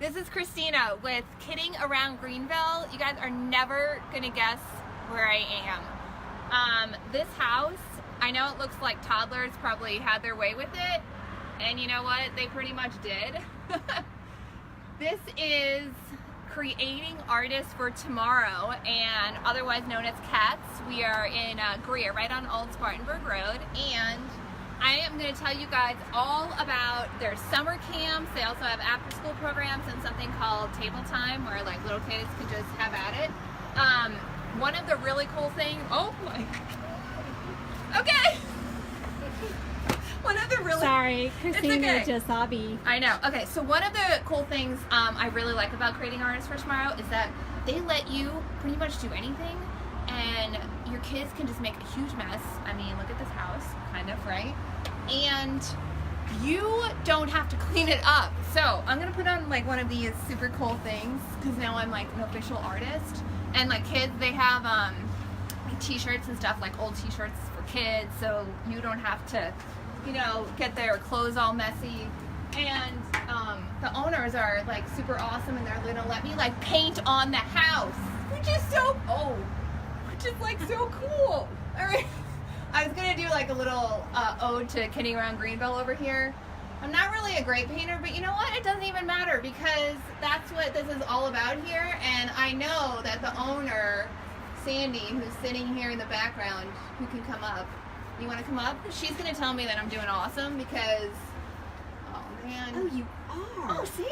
This is Christina with Kidding Around Greenville. You guys are never gonna guess where I am. This house, I know it looks like toddlers probably had their way with it, and you know what? They pretty much did. This is Creating Artists for Tomorrow, and otherwise known as CATS. We are in Greer, right on Old Spartanburg Road, and I am going to tell you guys all about their summer camps. They also have after school programs and something called Table Time where like little kids can just have at it. One of the really cool things, oh my, okay. One of the really, sorry, Christina okay. Jasabi. I know. Okay, so one of the cool things I really like about Creating Artists for Tomorrow is that they let you pretty much do anything, and your kids can just make a huge mess. I mean, look at this house, kind of, right? And you don't have to clean it up. So I'm gonna put on like one of these super cool things because now I'm like an official artist. And like kids, they have like t-shirts and stuff, like old t-shirts for kids, so you don't have to, you know, get their clothes all messy. And the owners are like super awesome, and they're gonna let me like paint on the house, which is so which is like so cool. All right, I was gonna do like a little ode to Kidding Around Greenville over here. I'm not really a great painter, but you know what? It doesn't even matter because that's what this is all about here. And I know that the owner, Sandy, who's sitting here in the background, who can come up. You want to come up? She's gonna tell me that I'm doing awesome because, oh man. Oh, you are. Oh, see?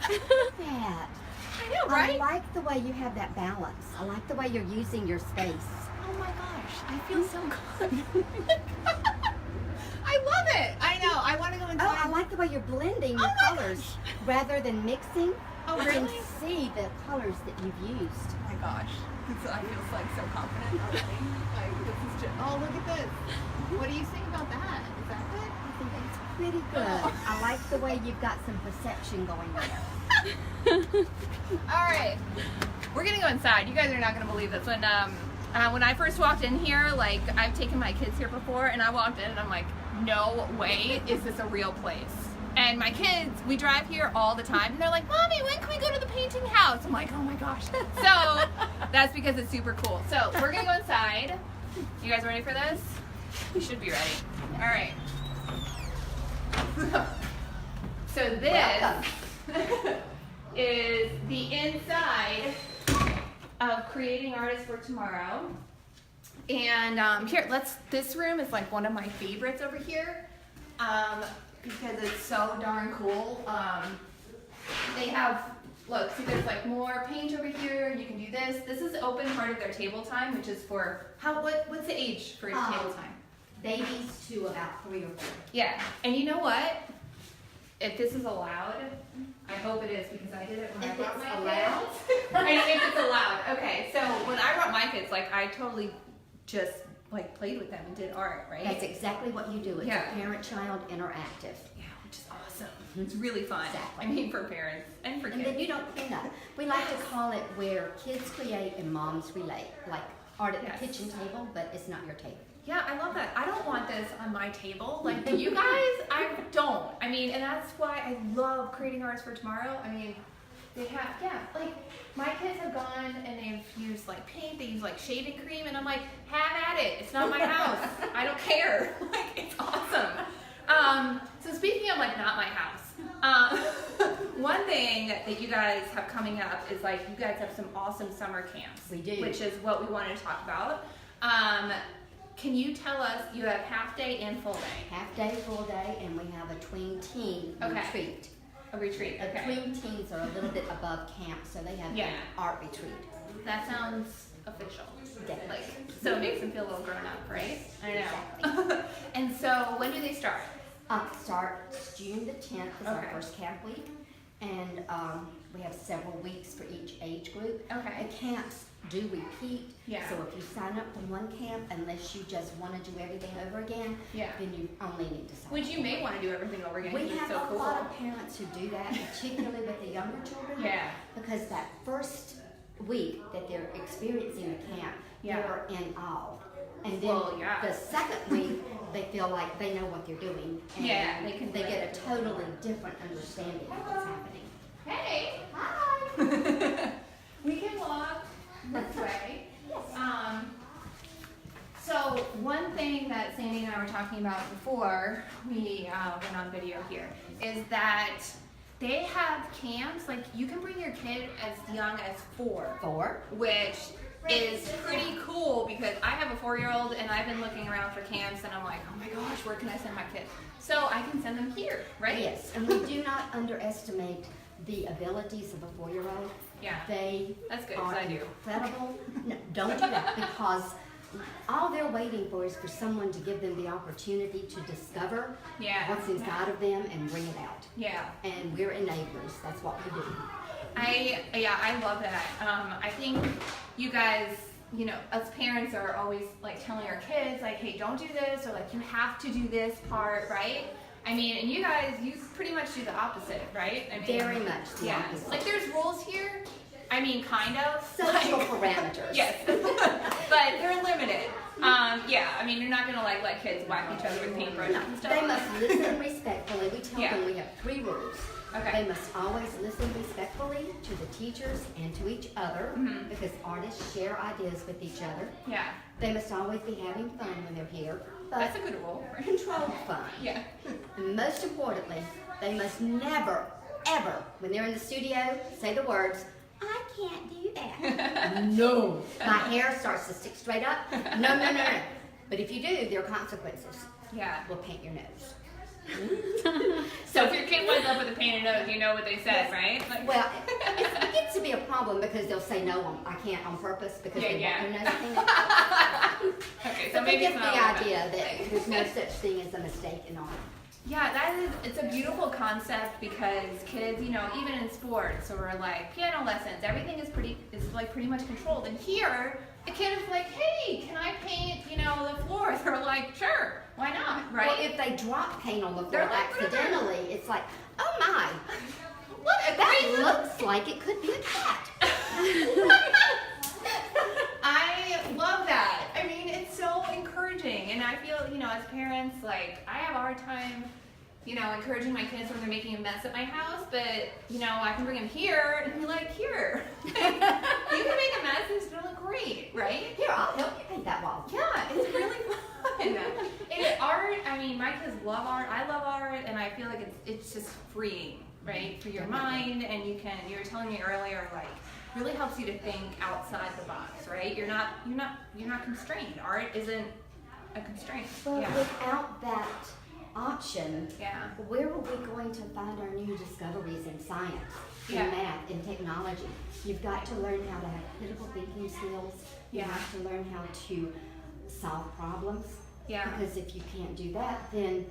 Look at that. I know, right? I like the way you have that balance. I like the way you're using your space. Oh my gosh, I feel so good. I love it. I know. I want to go inside. Oh, I like the way you're blending your Oh my colors gosh. rather than mixing. Oh, I really? can see the colors that you've used. Oh my gosh. I feel like so confident already. Like, this is just, oh, look at this. What do you think about that? Is that good? I think it's pretty good. Oh. I like the way you've got some perception going there. All right, we're gonna go inside. You guys are not gonna believe this. When I first walked in here, like I've taken my kids here before, and I walked in and I'm like, no way, is this a real place? And my kids, we drive here all the time, and they're like, Mommy, when can we go to the painting house? I'm like, oh my gosh. So that's because it's super cool. So we're gonna go inside. You guys ready for this? You should be ready. All right. So this is the inside of Creating Artists for Tomorrow. And here, this room is like one of my favorites over here because it's so darn cool. They have, look, see there's like more paint over here. You can do this. This is the open part of their table time, which is for, what's the age for your table time? Babies to about 3 or 4. Yeah, and you know what? If this is allowed, I hope it is because I did it when If I brought it's my allowed? kids. If it's allowed. Okay, so when I brought my kids, like I totally just like played with them and did art, right? That's exactly what you do. It's Yeah. a parent-child interactive. Yeah, which is awesome. It's really fun. Exactly. I mean, for parents and for And kids. then you don't clean up. We like to call it where kids create and moms relate. Like art at Yes. the kitchen table, but it's not your table. Yeah, I love that. I don't want this on my table. Like you guys, I don't. I mean, and that's why I love Creating Artists for Tomorrow. I mean, they have, yeah, like my kids have gone and they've used like paint, they use like shaving cream, and I'm like, have at it. It's not my house. I don't care. Like, it's awesome. So speaking of like not my house, one thing that you guys have coming up is like you guys have some awesome summer camps. We do. Which is what we wanted to talk about. Can you tell us, you have half day and full day? Half day, full day, and we have a tween teen Okay. retreat. A retreat, The okay. tween teens are a little bit above camp, so they have Yeah. an art retreat. That sounds official. Definitely. Like, so it makes them feel a little grown up, right? I Exactly. know. And so, when do they start? Starts June the 10th is our Okay. first camp week, and we have several weeks for each age group. Okay. The camps do repeat, Yeah. so if you sign up for one camp, unless you just want to do everything over again, Yeah. then you only need to sign Which up. you may want to do everything over again. We 'Cause it's have so a cool. lot of parents who do that, particularly with the younger children. Yeah. Because that first week that they're experiencing the camp, Yeah. they're in awe. And then Well, yeah. the second week, they feel like they know what they're doing. And Yeah, they can they do get it. a totally different understanding of what's happening. Hey! talking about before we went on video here is that they have camps, like you can bring your kid as young as 4. 4. Which is pretty cool because I have a 4-year-old and I've been looking around for camps and I'm like, oh my gosh, where can I send my kid? So I can send them here, right? Yes, and we do not underestimate the abilities of a 4-year-old. Yeah. They That's good, 'cause are I do. incredible. No, don't do that because all they're waiting for is for someone to give them the opportunity to discover Yeah. what's inside of them and bring it out. Yeah. And we're enablers. That's what we do. I love that. I think you guys, you know, us parents are always like telling our kids like, hey, don't do this, or like you have to do this part, right? I mean, and you guys, you pretty much do the opposite, right? I mean, Very much the yeah. opposite. Like there's rules here. I mean, kind of. Social like, parameters. yes, but they're limited. Yeah, I mean, you're not gonna like let kids whack each other with paintbrushes and stuff. They must listen respectfully. We tell Yeah. them we have 3 rules. Okay. They must always listen respectfully to the teachers and to each other Mhm. because artists share ideas with each other. Yeah, They must always be having fun when they're here, but that's a good rule. Right? controlled fun. Yeah. And most importantly, they must never, ever, when they're in the studio, say the words, I can't do that. No. My hair starts to stick straight up. No, no, no, no. But if you do, there are consequences. Yeah. We'll paint your nose. So if your kid winds up with a painted nose, you know what they said, right? Like, Well, it gets to be a problem because they'll say no, I can't on purpose because they Yeah, want yeah. their nose painted. okay, so But they maybe get it's the not like that. idea that there's no such thing as a mistake in art. Yeah, it's a beautiful concept because kids, you know, even in sports or like piano lessons, everything is pretty much controlled. And here, the kid is like, hey, can I paint, you know, the floor? They're like, sure, why not, right? Well, if they drop paint on the floor They're like, whatever. accidentally, it's like, oh my, What a that great looks like it could be a cat. I love that. I mean, it's so encouraging, and I feel, you know, as parents, like I have a hard time, you know, encouraging my kids when they're making a mess at my house. But you know, I can bring them here and be like, here, you can make a mess and still look great, right? Here, I'll help you paint that wall. Yeah, it's really fun. And art, I mean, my kids love art. I love art, and I feel like it's just freeing, right, for your mind. And you were telling me earlier, like, really helps you to think outside the box, right? You're not constrained. Art isn't a constraint. But Yeah. without that option, Yeah. where are we going to find our new discoveries in science, in Yeah. math, in technology? You've got to learn how to have critical thinking skills. You Yeah. have to learn how to solve problems. Yeah. Because if you can't do that, then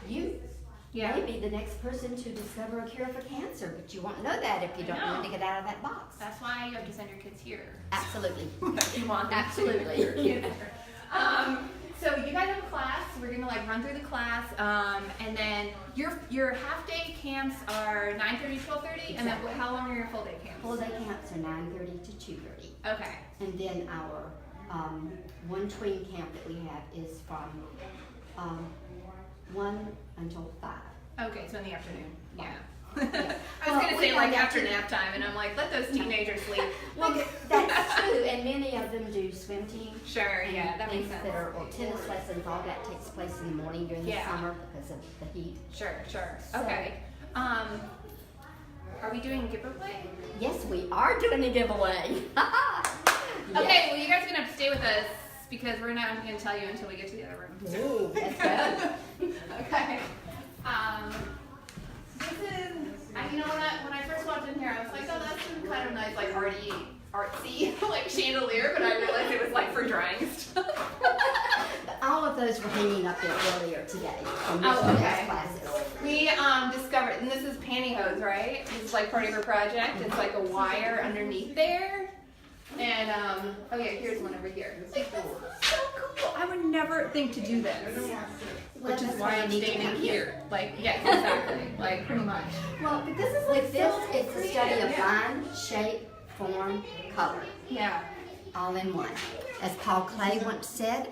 you Yeah. may be the next person to discover a cure for cancer, but you won't know that if you don't know know. to get out of that box. That's why you have to send your kids here. Absolutely. You want them Absolutely. to your kids. So you guys have a class. We're gonna like run through the class, and then your half day camps are 9:30 to 12:30, and then Exactly. how long are your full day camps? Full day camps are 9:30 to 2:30. Okay. And then our one tween camp that we have is from 1 until 5. Okay, so in the afternoon. Yeah. Yeah. I was Well, gonna we say like have after to- nap time, and I'm like, let those teenagers sleep. Well, that's true, and many of them do swim team. Sure. and Yeah, that makes things sense. that are, or tennis lessons, all that takes place in the morning during the Yeah. summer because of the heat. Sure. So- Okay. Are we doing a giveaway? Yes, we are doing a giveaway. Okay. Well, you guys are gonna have to stay with us because we're not gonna tell you until we get to the other room. Ooh, let's go. Okay. This is, you know, when I first walked in here, I was like, oh, that's some kind of nice, like artsy, like chandelier, but I realized it was like for drying stuff. All of those were hanging up there earlier today from Oh, yesterday's okay. classes. We discovered, and this is pantyhose, right? This is like part of your project. It's like a wire underneath there. And, oh yeah, here's one over here. Like, this is so cool. I would never think to do this. Well, Which is that's why you I'm need to standing come here. Like, yes, exactly. Like, pretty much. Well, But this is like with this, so it's a study of creative. line, shape, form, color, Yeah. all in one. As Paul Klee once said,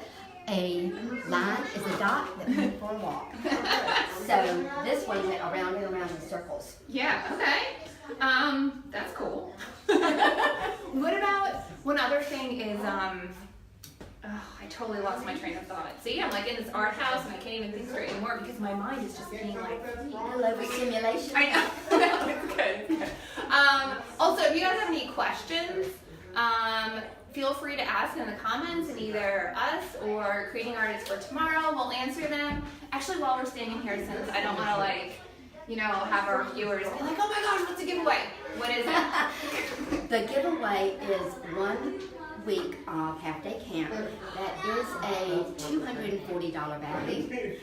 a line is a dot that moves for a walk. So this one went around and around in circles. Yeah, okay. That's cool. What about, one other thing is, I totally lost my train of thought. See, I'm like in this art house and I can't even think straight anymore because my mind is just being like, All over simulation. I know. It's good. It's good. Also, if you guys have any questions, feel free to ask in the comments, and either us or Creating Artists for Tomorrow will answer them. Actually, while we're standing here, since I don't want to like, you know, have our viewers be like, oh my gosh, what's a giveaway? What is it? The giveaway is 1 week of half-day camp. That is a $240 value.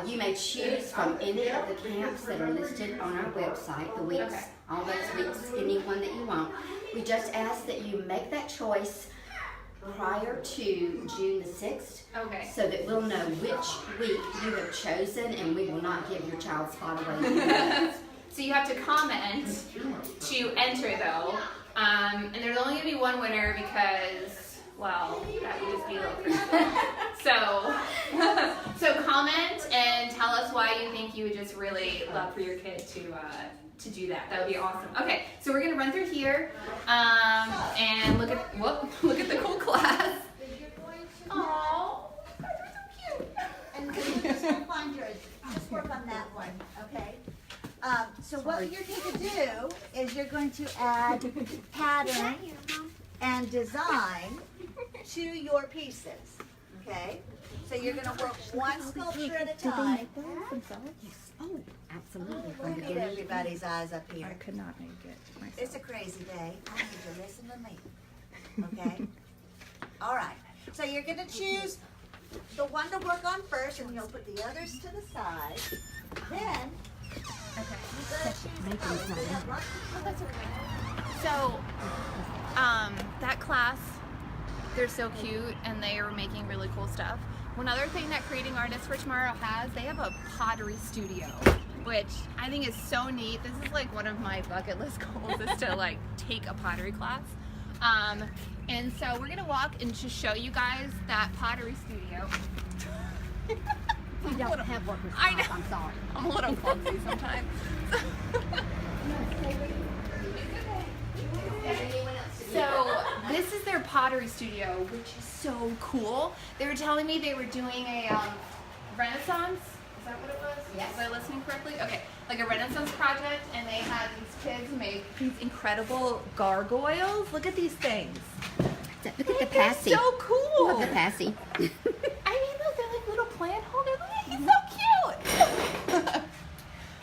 You may choose from any of the camps that are listed on our website, the weeks, Okay. all those weeks, any one that you want. We just ask that you make that choice prior to June the 6th, Okay. so that we'll know which week you have chosen, and we will not give your child's spot away. So you have to comment to enter though, and there's only going to be one winner because, well, that would just be a little crazy. So comment and tell us why you think you would just really love for your kid to do that. That would be awesome. Okay, so we're gonna run through here and look at the cool class. Oh, you guys are so cute. And you just go find yours. Just work on that one, okay? So what you're going to do is you're going to add pattern and design to your pieces, okay? So you're going to work one sculpture at a time. Oh, absolutely. Look at everybody's eyes up here. could not make it myself. It's a crazy day. I need you to listen to me, okay? All right. So you're going to choose the one to work on first, and you'll put the others to the side. Then you're going to choose Oh, that's okay. So, that class, they're so cute and they are making really cool stuff. One other thing that Creating Artists for Tomorrow has, they have a pottery studio, which I think is so neat. This is like one of my bucket list goals is to like take a pottery class. And so we're gonna walk and just show you guys that pottery studio. We don't have workers' I know. comp, I'm sorry. I'm a little clumsy sometimes. So this is their pottery studio, which is so cool. They were telling me they were doing a Renaissance. Is that what it was? Yes. Was I listening correctly? Okay, like a Renaissance project, and they had these kids make these incredible gargoyles. Look at these things. Look at the They're passy. so cool. Look at the passy. I mean, look, they're like little plant holders. Look, he's so cute.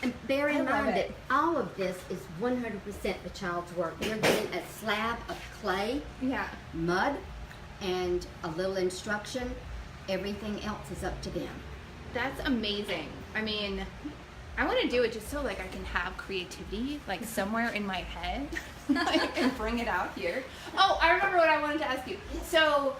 And bear I in love mind it. that all of this is 100% the child's work. They're getting a slab of clay, Yeah. mud, and a little instruction. Everything else is up to them. That's amazing. I mean, I want to do it just so like I can have creativity like somewhere in my head like, and bring it out here. Oh, I remember what I wanted to ask you. So,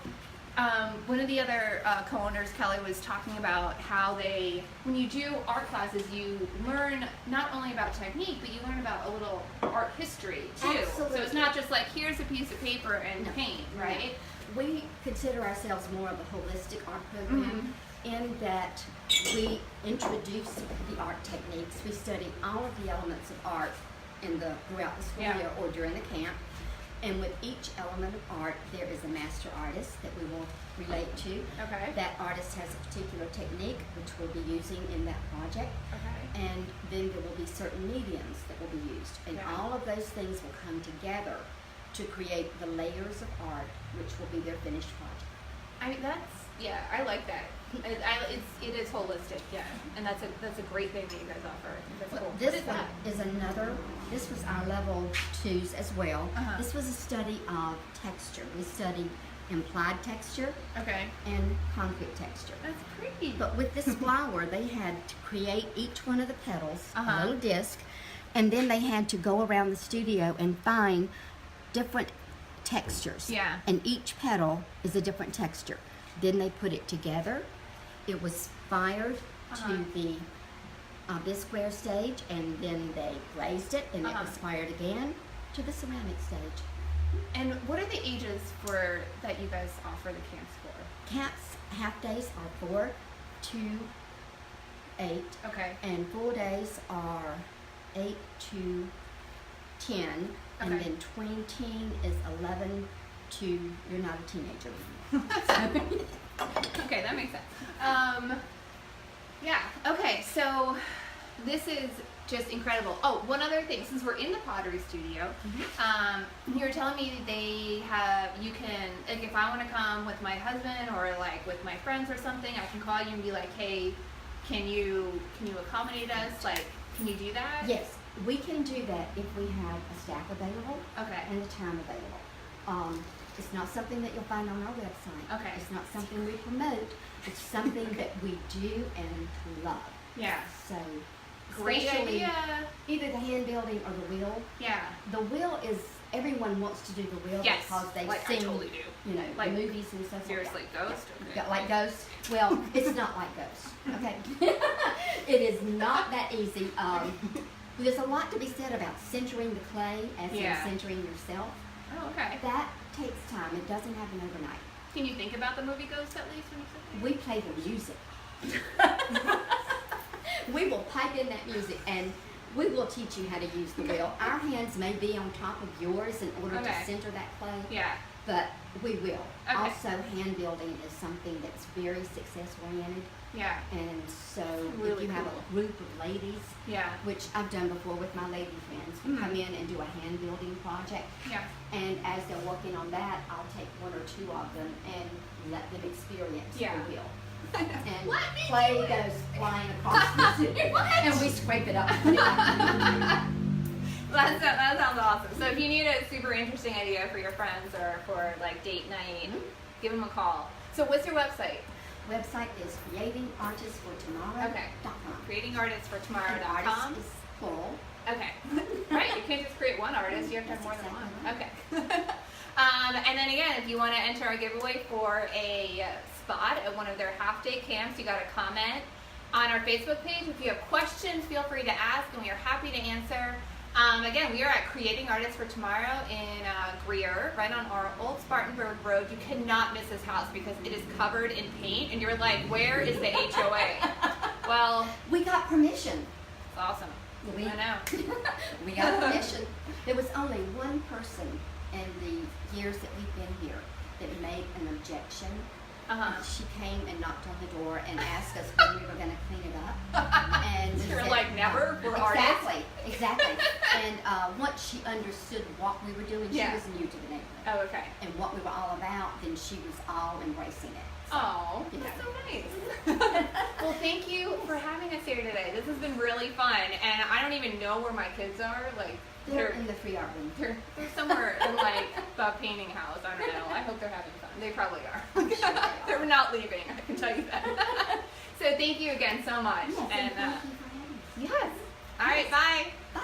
one of the other co-owners, Kelly, was talking about how they, when you do art classes, you learn not only about technique, but you learn about a little art history too. Absolutely. So it's not just like here's a piece of paper and No. paint, right? We consider ourselves more of a holistic art program in that we introduce the art techniques. We study all of the elements of art throughout the school Yeah. year or during the camp. And with each element of art, there is a master artist that we will relate to. Okay. That artist has a particular technique which we'll be using in that project. Okay. And then there will be certain mediums that will be used. And Yeah. all of those things will come together to create the layers of art, which will be their finished project. I mean, I like that. It is holistic, yeah, and that's a great thing that you guys offer. That's cool. This What is one that? is another, this was our level 2s as well. Uh-huh. This was a study of texture. We studied implied texture Okay. and concrete texture. That's pretty. But with this flower, they had to create each one of the petals, Uh-huh. a little disc, and then they had to go around the studio and find different textures. Yeah. And each petal is a different texture. Then they put it together. It was fired Uh-huh. to the bisqueware stage, and then they glazed it, and Uh-huh. it was fired again to the ceramic stage. And what are the ages that you guys offer the camps for? Camps half days are 4 to 8. Okay. And full days are 8 to 10, and Okay. then tween teen is 11 to, you're not a teenager anymore. Okay, that makes sense. Yeah. Okay, so this is just incredible. Oh, one other thing. Since we're in the pottery studio, you were telling me they have. You can, like, if I want to come with my husband or like with my friends or something, I can call you and be like, hey, can you accommodate us? Like, can you do that? Yes, we can do that if we have a staff available Okay. and the time available. It's not something that you'll find on our website. Okay. It's not something we promote. It's something that we do and love. Yeah. So, Great especially idea. either the hand building or the wheel. Yeah. The wheel is, everyone wants to do the wheel Yes. because they've Like, seen, I totally do. you know, Like, movies and stuff Seriously, like that. Ghost. Yeah. Okay. Like Ghost. Well, it's not like Ghost. Okay. It is not that easy. There's a lot to be said about centering the clay as Yeah. in centering yourself. Oh, okay. That takes time. It doesn't happen overnight. Can you think about the movie Ghost at least when you said that? We play the music. We will pipe in that music and we will teach you how to use the wheel. Our hands may be on top of yours in order Okay. to center that clay, Yeah. but we will. Okay. Also, hand building is something that's very success oriented, Yeah. and so Really if you have cool. a group of ladies, Yeah. which I've done before with my lady friends, who come in and do a hand building project, Yeah. and as they're working on that, I'll take one or two of them and let them experience Yeah. the wheel. And Let me clay do it. goes flying across the city, and we scrape it up and put it back. That sounds awesome. So if you need a super interesting idea for your friends or for like date night, give them a call. So what's your website? Website is creatingartistsfortomorrow.com. Okay. And Creatingartistsfortomorrow.com. artist is plural. Okay. Right. You can't just create one artist. You have to have more than one. Okay. And then again, if you want to enter our giveaway for a spot at one of their half-day camps, you got to comment on our Facebook page. If you have questions, feel free to ask, and we are happy to answer. Again, we are at Creating Artists for Tomorrow in Greer, right on our old Spartanburg Road. You cannot miss this house because it is covered in paint, and you're like, where is the HOA? Well, We got permission. it's awesome. We- I know. We got permission. There was only one person in the years that we've been here that made an objection. She came and knocked on the door and asked us when we were going to clean it up. And we You're said, like, never? We're artists? Exactly. And once she understood what we were doing, she Yeah. was new to the neighborhood. Oh, okay. And what we were all about, then she was all embracing it. Oh, Yeah. that's so nice. Well, thank you for having us here today. This has been really fun, and I don't even know where my kids are. Like, They're in the free art room. they're somewhere in like the painting house. I don't know. I hope they're having fun. They probably are. I'm sure they are. They're not leaving. I can tell you that. So thank you again so much. Yes, and And thank you for having us. yes. All right. Bye. Bye.